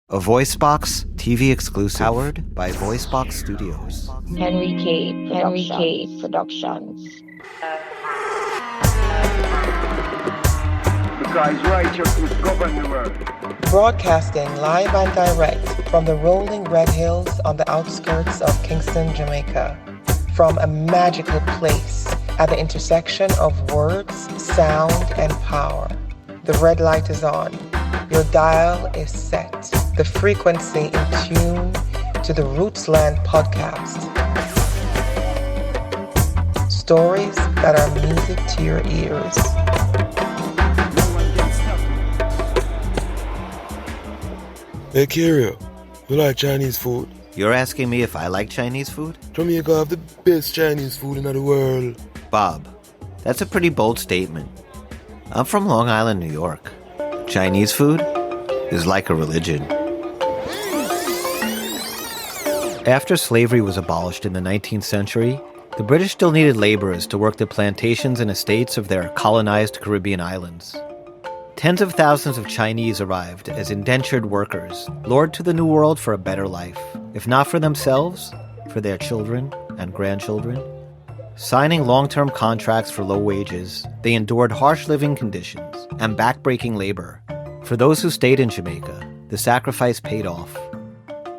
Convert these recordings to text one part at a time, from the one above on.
A Voice Boxx TV exclusive powered by Voice Boxx Studios. Henry K. Productions. Because righteousness governs the world. Broadcasting live and direct from the rolling red hills on the outskirts of Kingston, Jamaica. From a magical place at the intersection of words, sound, and power. The red light is on. Your dial is set. The frequency in tune to the Rootsland podcast. Stories that are music to your ears. Hey, Kyria, you like Chinese food? You're asking me if I like Chinese food? Jamaica have the best Chinese food in the world. Bob, that's a pretty bold statement. I'm from Long Island, New York. Chinese food is like a religion. After slavery was abolished in the 19th century, the British still needed laborers to work the plantations and estates of their colonized Caribbean islands. Tens of thousands of Chinese arrived as indentured workers, lured to the New World for a better life, if not for themselves, for their children and grandchildren. Signing long-term contracts for low wages, they endured harsh living conditions and back-breaking labor. For those who stayed in Jamaica, the sacrifice paid off.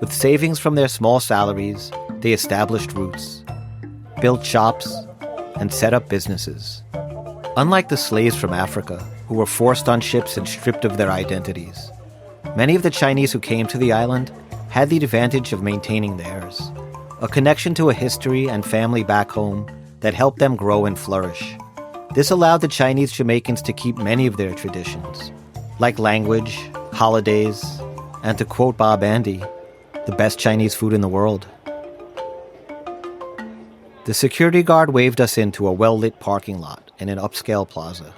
With savings from their small salaries, they established roots, built shops, and set up businesses. Unlike the slaves from Africa, who were forced on ships and stripped of their identities, many of the Chinese who came to the island had the advantage of maintaining theirs, a connection to a history and family back home that helped them grow and flourish. This allowed the Chinese Jamaicans to keep many of their traditions, like language, holidays, and to quote Bob Marley, the best Chinese food in the world. The security guard waved us into a well-lit parking lot in an upscale plaza.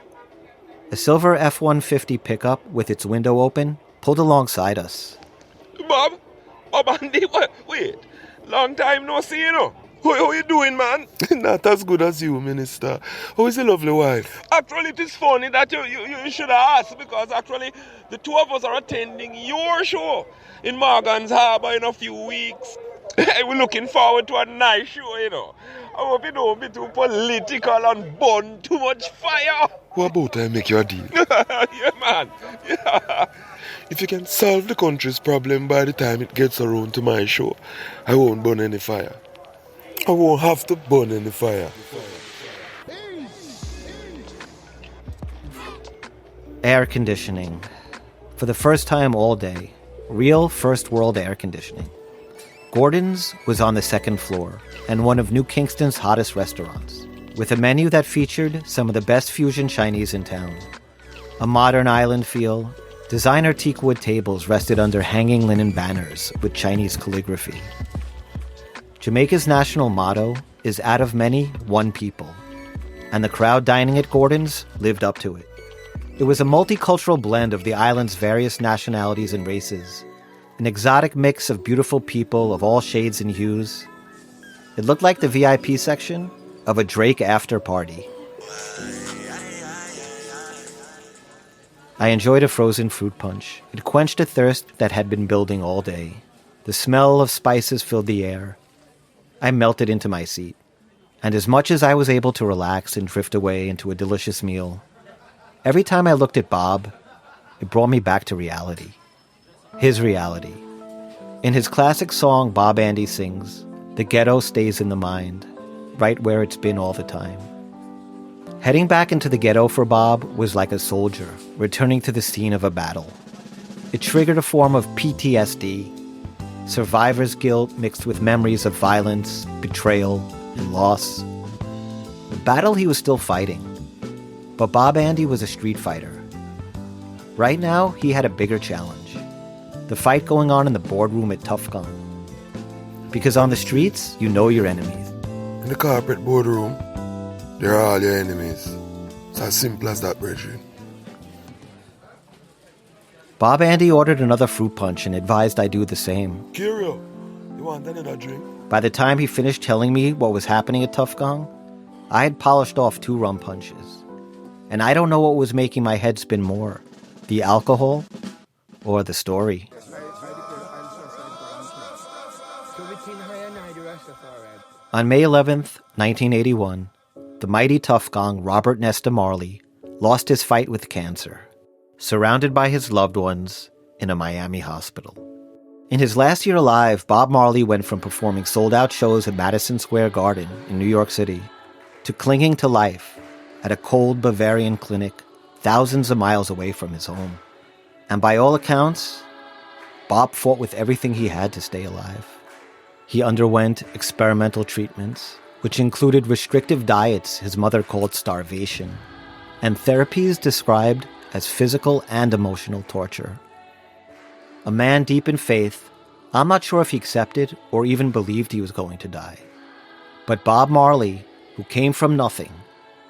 A silver F-150 pickup with its window open pulled alongside us. Bob Andy, wait. Long time no see, you know. How you doing, man? Not as good as you, Minister. How is the lovely wife? Actually, it is funny that you should have asked, because actually the two of us are attending your show in Morgan's Harbour in a few weeks. We're looking forward to a nice show, you know. I hope you don't be too political and burn too much fire. What about I make you a deal? Yeah, man. Yeah. If you can solve the country's problem by the time it gets around to my show, I won't burn any fire. I won't have to burn any fire. Air conditioning. For the first time all day, real first world air conditioning. Gordon's was on the second floor and one of New Kingston's hottest restaurants, with a menu that featured some of the best fusion Chinese in town. A modern island feel, designer teakwood tables rested under hanging linen banners with Chinese calligraphy. Jamaica's national motto is out of many, one people, and the crowd dining at Gordon's lived up to it. It was a multicultural blend of the island's various nationalities and races, an exotic mix of beautiful people of all shades and hues. It looked like the VIP section of a Drake after party. I enjoyed a frozen fruit punch. It quenched a thirst that had been building all day. The smell of spices filled the air. I melted into my seat, and as much as I was able to relax and drift away into a delicious meal, every time I looked at Bob, it brought me back to reality. His reality. In his classic song Bob Marley sings, "The ghetto stays in the mind, right where it's been all the time." Heading back into the ghetto for Bob was like a soldier returning to the scene of a battle. It triggered a form of PTSD, survivor's guilt mixed with memories of violence, betrayal, and loss. A battle he was still fighting. But Bob Marley was a street fighter. Right now, he had a bigger challenge. The fight going on in the boardroom at Tough Gang. Because on the streets, you know your enemies. In the corporate boardroom, they're all your enemies. It's as simple as that, brethren. Bob Marley ordered another fruit punch and advised I do the same. Kyria, you want another drink? By the time he finished telling me what was happening at Tough Gang, I had polished off 2 rum punches. And I don't know what was making my head spin more, the alcohol or the story. On May 11th, 1981, the mighty tough gong Robert Nesta Marley lost his fight with cancer, surrounded by his loved ones in a Miami hospital. In his last year alive, Bob Marley went from performing sold-out shows at Madison Square Garden in New York City to clinging to life at a cold Bavarian clinic thousands of miles away from his home. And by all accounts, Bob fought with everything he had to stay alive. He underwent experimental treatments, which included restrictive diets his mother called starvation, and therapies described as physical and emotional torture. A man deep in faith, I'm not sure if he accepted or even believed he was going to die. But Bob Marley, who came from nothing,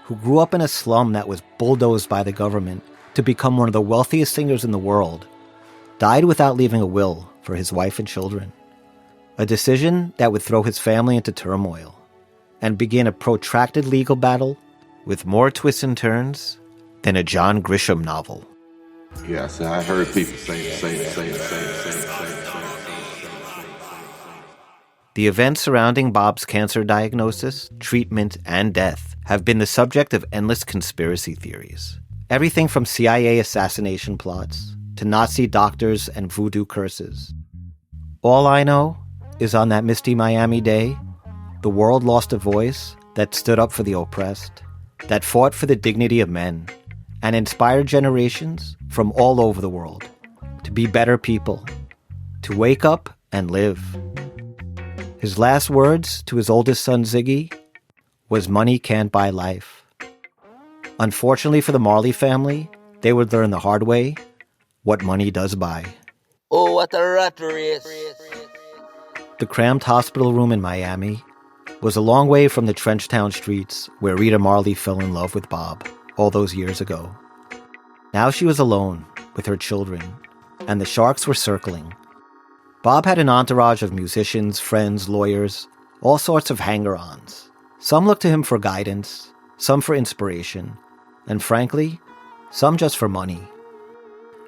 who grew up in a slum that was bulldozed by the government to become one of the wealthiest singers in the world, died without leaving a will for his wife and children. A decision that would throw his family into turmoil and begin a protracted legal battle with more twists and turns than a John Grisham novel. Yeah, so I heard people say. The events surrounding Bob's cancer diagnosis, treatment, and death have been the subject of endless conspiracy theories. Everything from CIA assassination plots to Nazi doctors and voodoo curses. All I know is on that misty Miami day, the world lost a voice that stood up for the oppressed, that fought for the dignity of men, and inspired generations from all over the world to be better people, to wake up and live. His last words to his oldest son, Ziggy, was "Money can't buy life." Unfortunately for the Marley family, they would learn the hard way what money does buy. Oh, what a rat race. The cramped hospital room in Miami was a long way from the Trenchtown streets where Rita Marley fell in love with Bob all those years ago. Now she was alone with her children, and the sharks were circling. Bob had an entourage of musicians, friends, lawyers, all sorts of hanger-ons. Some looked to him for guidance, some for inspiration, and frankly, some just for money.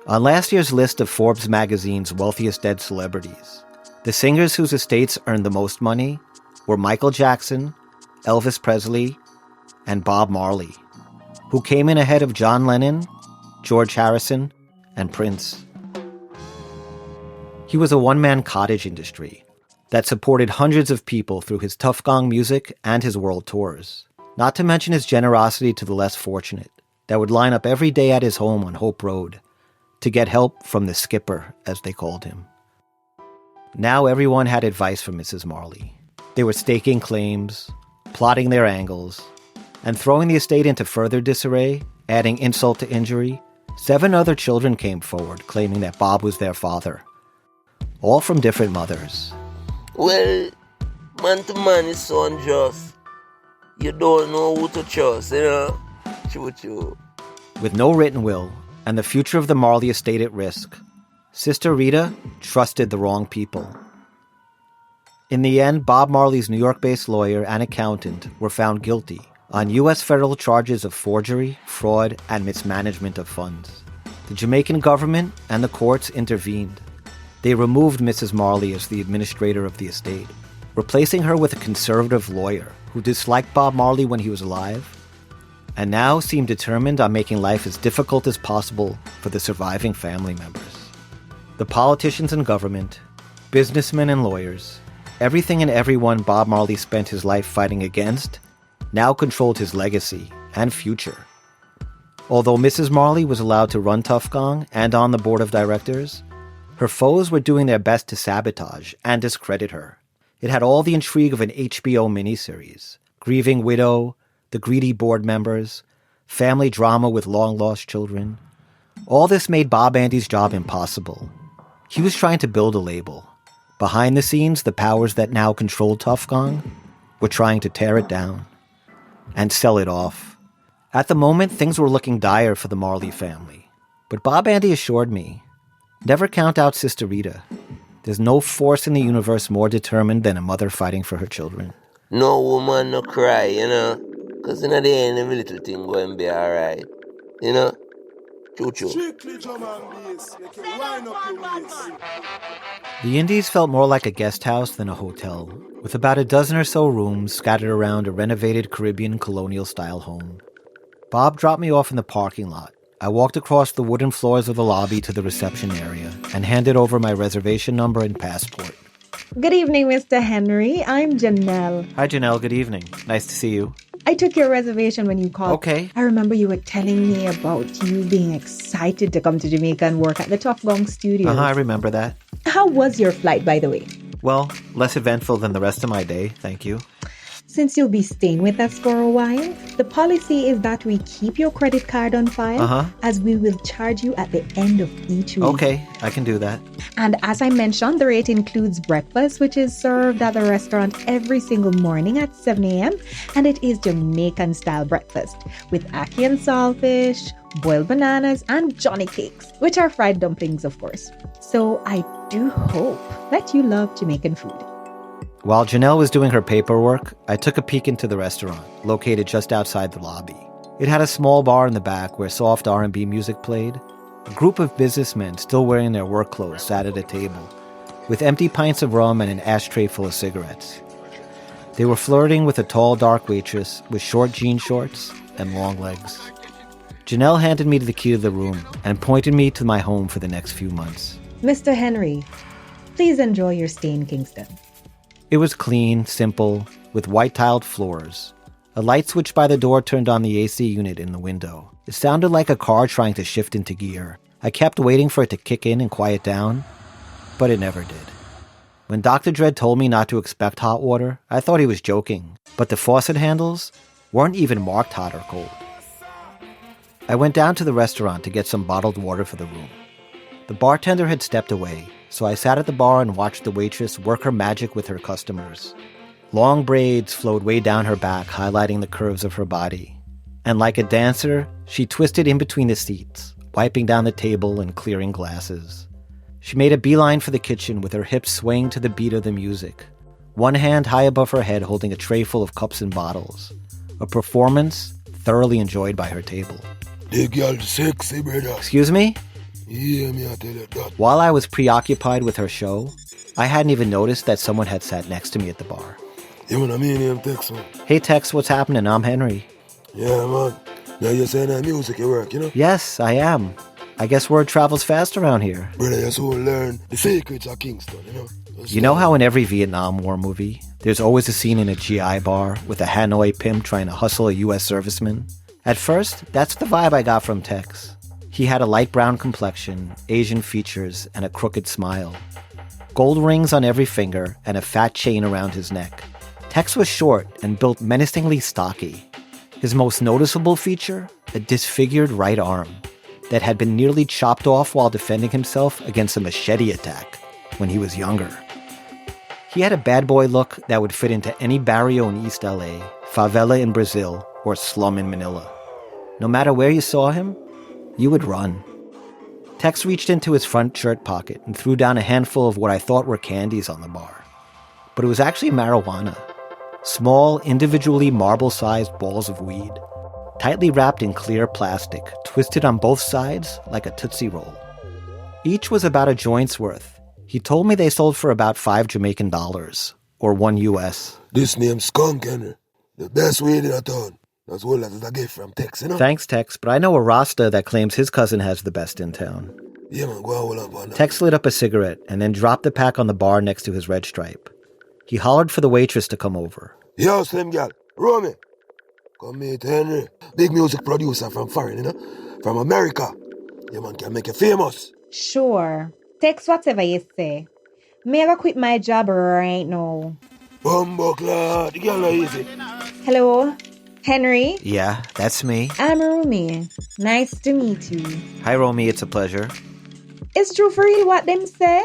On last year's list of Forbes magazine's wealthiest dead celebrities, the singers whose estates earned the most money were Michael Jackson, Elvis Presley, and Bob Marley, who came in ahead of John Lennon, George Harrison, and Prince. He was a one-man cottage industry that supported hundreds of people through his tough gong music and his world tours, not to mention his generosity to the less fortunate that would line up every day at his home on Hope Road to get help from the skipper, as they called him. Now everyone had advice from Mrs. Marley. They were staking claims, plotting their angles, and throwing the estate into further disarray, adding insult to injury. 7 other children came forward claiming that Bob was their father, all from different mothers. Well, man to man is so unjust. You don't know who to trust, you know? Choo-choo. With no written will and the future of the Marley estate at risk, Sister Rita trusted the wrong people. In the end, Bob Marley's New York-based lawyer and accountant were found guilty on U.S. federal charges of forgery, fraud, and mismanagement of funds. The Jamaican government and the courts intervened. They removed Mrs. Marley as the administrator of the estate, replacing her with a conservative lawyer who disliked Bob Marley when he was alive, and now seemed determined on making life as difficult as possible for the surviving family members. The politicians and government, businessmen and lawyers, everything and everyone Bob Marley spent his life fighting against now controlled his legacy and future. Although Mrs. Marley was allowed to run Tuff Gong and on the board of directors, her foes were doing their best to sabotage and discredit her. It had all the intrigue of an HBO miniseries: grieving widow, the greedy board members, family drama with long-lost children. All this made Bob Andy's job impossible. He was trying to build a label. Behind the scenes, the powers that now controlled Tuff Gong were trying to tear it down and sell it off. At the moment, things were looking dire for the Marley family. But Bob Andy assured me, never count out Sister Rita. There's no force in the universe more determined than a mother fighting for her children. No woman, no cry, you know? Because in the end, every little thing going to be alright. You know? Choo-choo. Strictly drum and bass. Make you wind up your waist. The Indies felt more like a guest house than a hotel, with about a dozen or so rooms scattered around a renovated Caribbean colonial-style home. Bob dropped me off in the parking lot. I walked across the wooden floors of the lobby to the reception area and handed over my reservation number and passport. Good evening, Mr. Henry. I'm Janelle. Hi, Janelle. Good evening. Nice to see you. I took your reservation when you called. Okay. I remember you were telling me about you being excited to come to Jamaica and work at the Voice Boxx Studios. I remember that. How was your flight, by the way? Well, less eventful than the rest of my day, thank you. Since you'll be staying with us for a while, the policy is that we keep your credit card on file as we will charge you at the end of each week. Okay, I can do that. And as I mentioned, the rate includes breakfast, which is served at the restaurant every single morning at 7 a.m. And it is Jamaican-style breakfast with ackee and saltfish, boiled bananas, and Johnny cakes, which are fried dumplings, of course. So I do hope that you love Jamaican food. While Janelle was doing her paperwork, I took a peek into the restaurant, located just outside the lobby. It had a small bar in the back where soft R&B music played. A group of businessmen still wearing their work clothes sat at a table, with empty pints of rum and an ashtray full of cigarettes. They were flirting with a tall, dark waitress with short jean shorts and long legs. Janelle handed me the key to the room and pointed me to my home for the next few months. Mr. Henry, please enjoy your stay in Kingston. It was clean, simple, with white-tiled floors. A light switch by the door turned on the AC unit in the window. It sounded like a car trying to shift into gear. I kept waiting for it to kick in and quiet down, but it never did. When Dr. Dredd told me not to expect hot water, I thought he was joking, but the faucet handles weren't even marked hot or cold. I went down to the restaurant to get some bottled water for the room. The bartender had stepped away, so I sat at the bar and watched the waitress work her magic with her customers. Long braids flowed way down her back, highlighting the curves of her body. And like a dancer, she twisted in between the seats, wiping down the table and clearing glasses. She made a beeline for the kitchen with her hips swaying to the beat of the music, one hand high above her head holding a tray full of cups and bottles. A performance thoroughly enjoyed by her table. The girl sexy, brother. Excuse me? Yeah, me I tell you that. While I was preoccupied with her show, I hadn't even noticed that someone had sat next to me at the bar. You know what I mean, Tex, man? Hey Tex, what's happening? I'm Henry. Yeah, man. Now you're saying that music you work, you know? Yes, I am. I guess word travels fast around here. Brother, you so learn the secrets of Kingston, you know? You know how in every Vietnam War movie, there's always a scene in a GI bar with a Hanoi pimp trying to hustle a U.S. serviceman? At first, that's the vibe I got from Tex. He had a light brown complexion, Asian features, and a crooked smile. Gold rings on every finger and a fat chain around his neck. Tex was short and built menacingly stocky. His most noticeable feature, a disfigured right arm that had been nearly chopped off while defending himself against a machete attack when he was younger. He had a bad boy look that would fit into any barrio in East LA, favela in Brazil, or slum in Manila. No matter where you saw him, you would run. Tex reached into his front shirt pocket and threw down a handful of what I thought were candies on the bar. But it was actually marijuana. Small, individually marble-sized balls of weed, tightly wrapped in clear plastic, twisted on both sides like a Tootsie Roll. Each was about a joint's worth. He told me they sold for about $5 Jamaican, or $1 US. This name's Skunk, Henry. The best weed in a town. That's all that is a gift from Tex, you know? Thanks, Tex, but I know a Rasta that claims his cousin has the best in town. Yeah, man, go on, hold up on that. Tex lit up a cigarette and then dropped the pack on the bar next to his red stripe. He hollered for the waitress to come over. Yo, Slim Gal, Romy, come meet Henry. Big music producer from foreign, you know? From America. Yeah, man, can make you famous. Sure. Text whatever you say. Me go quit my job right now. Bumbo clad, the girl are easy. Hello? Henry? Yeah, that's me. I'm Romy. Nice to meet you. Hi, Romy, it's a pleasure. Is true for real what them say?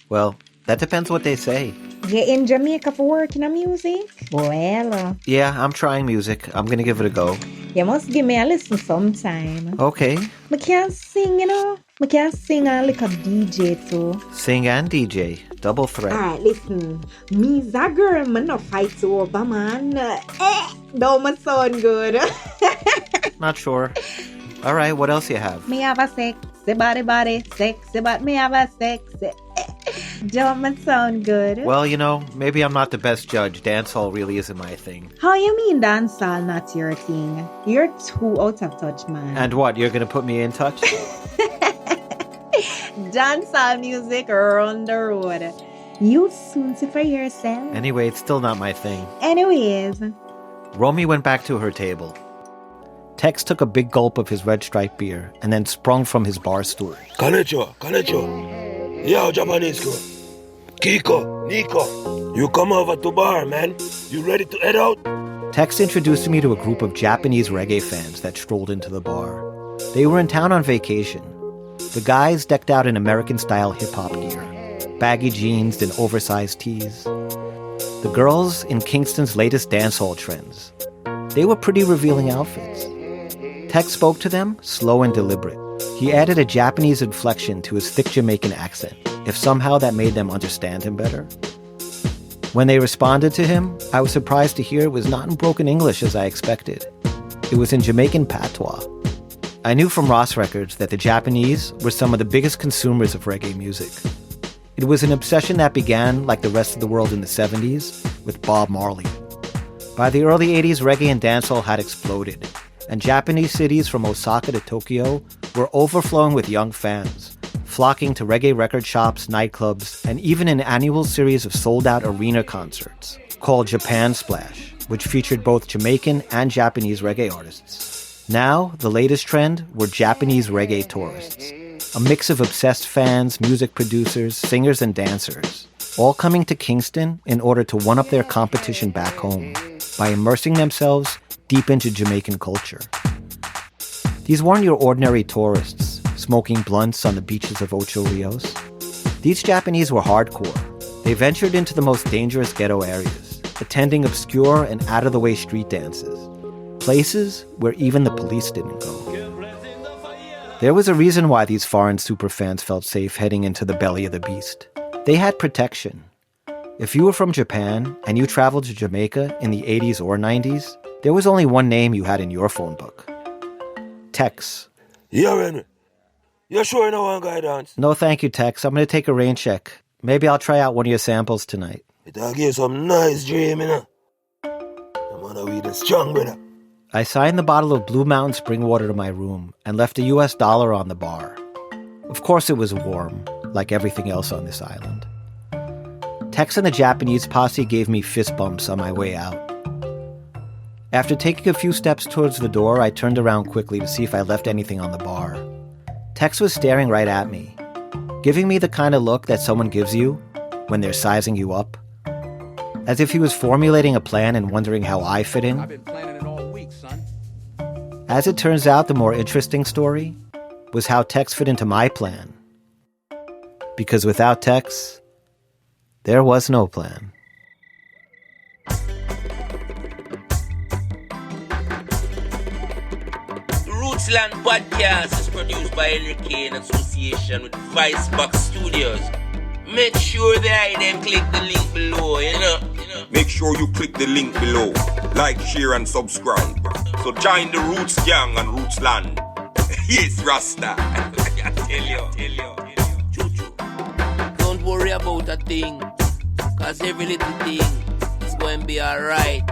Well, that depends what they say. You in Jamaica for working on music? Well. Yeah, I'm trying music. I'm gonna give it a go. You must give me a listen sometime. Okay. I can't sing, you know. I can't sing and like a DJ too. Sing and DJ. Double threat. Alright, listen. Me's a girl, man, no fight over, man. Don't sound good. Not sure. All right, what else you have? Me have a sexy body, sexy but me have a sexy. Don't it sound good? Well, maybe I'm not the best judge. Dancehall really isn't my thing. How you mean dancehall not your thing? You're too out of touch, man. And what, you're going to put me in touch? Dancehall music on the road. You soon see for yourself. Anyway, it's still not my thing. Anyways. Romy went back to her table. Tex took a big gulp of his red stripe beer and then sprung from his bar stool. Kanecho. Yo, Japanese girl. Kiko, Nico, you come over to bar, man. You ready to head out? Tex introduced me to a group of Japanese reggae fans that strolled into the bar. They were in town on vacation. The guys decked out in American-style hip-hop gear, baggy jeans and oversized tees. The girls in Kingston's latest dancehall trends. They were pretty revealing outfits. Tex spoke to them, slow and deliberate. He added a Japanese inflection to his thick Jamaican accent, if somehow that made them understand him better. When they responded to him, I was surprised to hear it was not in broken English as I expected. It was in Jamaican patois. I knew from Ross Records that the Japanese were some of the biggest consumers of reggae music. It was an obsession that began, like the rest of the world in the 70s, with Bob Marley. By the early 80s, reggae and dancehall had exploded, and Japanese cities from Osaka to Tokyo were overflowing with young fans, flocking to reggae record shops, nightclubs, and even an annual series of sold-out arena concerts called Japan Splash, which featured both Jamaican and Japanese reggae artists. Now, the latest trend were Japanese reggae tourists, a mix of obsessed fans, music producers, singers, and dancers, all coming to Kingston in order to one-up their competition back home by immersing themselves deep into Jamaican culture. These weren't your ordinary tourists, smoking blunts on the beaches of Ocho Rios. These Japanese were hardcore. They ventured into the most dangerous ghetto areas, attending obscure and out-of-the-way street dances, places where even the police didn't go. There was a reason why these foreign superfans felt safe heading into the belly of the beast. They had protection. If you were from Japan and you traveled to Jamaica in the 80s or 90s, there was only one name you had in your phone book. Tex. Yeah, Henry. You sure you know one guy dance? No, thank you, Tex. I'm going to take a rain check. Maybe I'll try out one of your samples tonight. It'll give you some nice dream, I'm gonna be the strong, brother. I signed the bottle of Blue Mountain spring water to my room and left a US dollar on the bar. Of course it was warm, like everything else on this island. Tex and the Japanese posse gave me fist bumps on my way out. After taking a few steps towards the door, I turned around quickly to see if I left anything on the bar. Tex was staring right at me, giving me the kind of look that someone gives you when they're sizing you up, as if he was formulating a plan and wondering how I fit in. I've been planning it all week, son. As it turns out, the more interesting story was how Tex fit into my plan. Because without Tex, there was no plan. Rootsland Podcast is produced by Enrique in association with Voice Boxx Studios. Make sure that them click the link below, Make sure you click the link below. Like, share, and subscribe. So join the Roots Gang and Rootsland. Yes, Rasta. I tell you. Choo-choo. Don't worry about a thing, cause every little thing is going to be alright.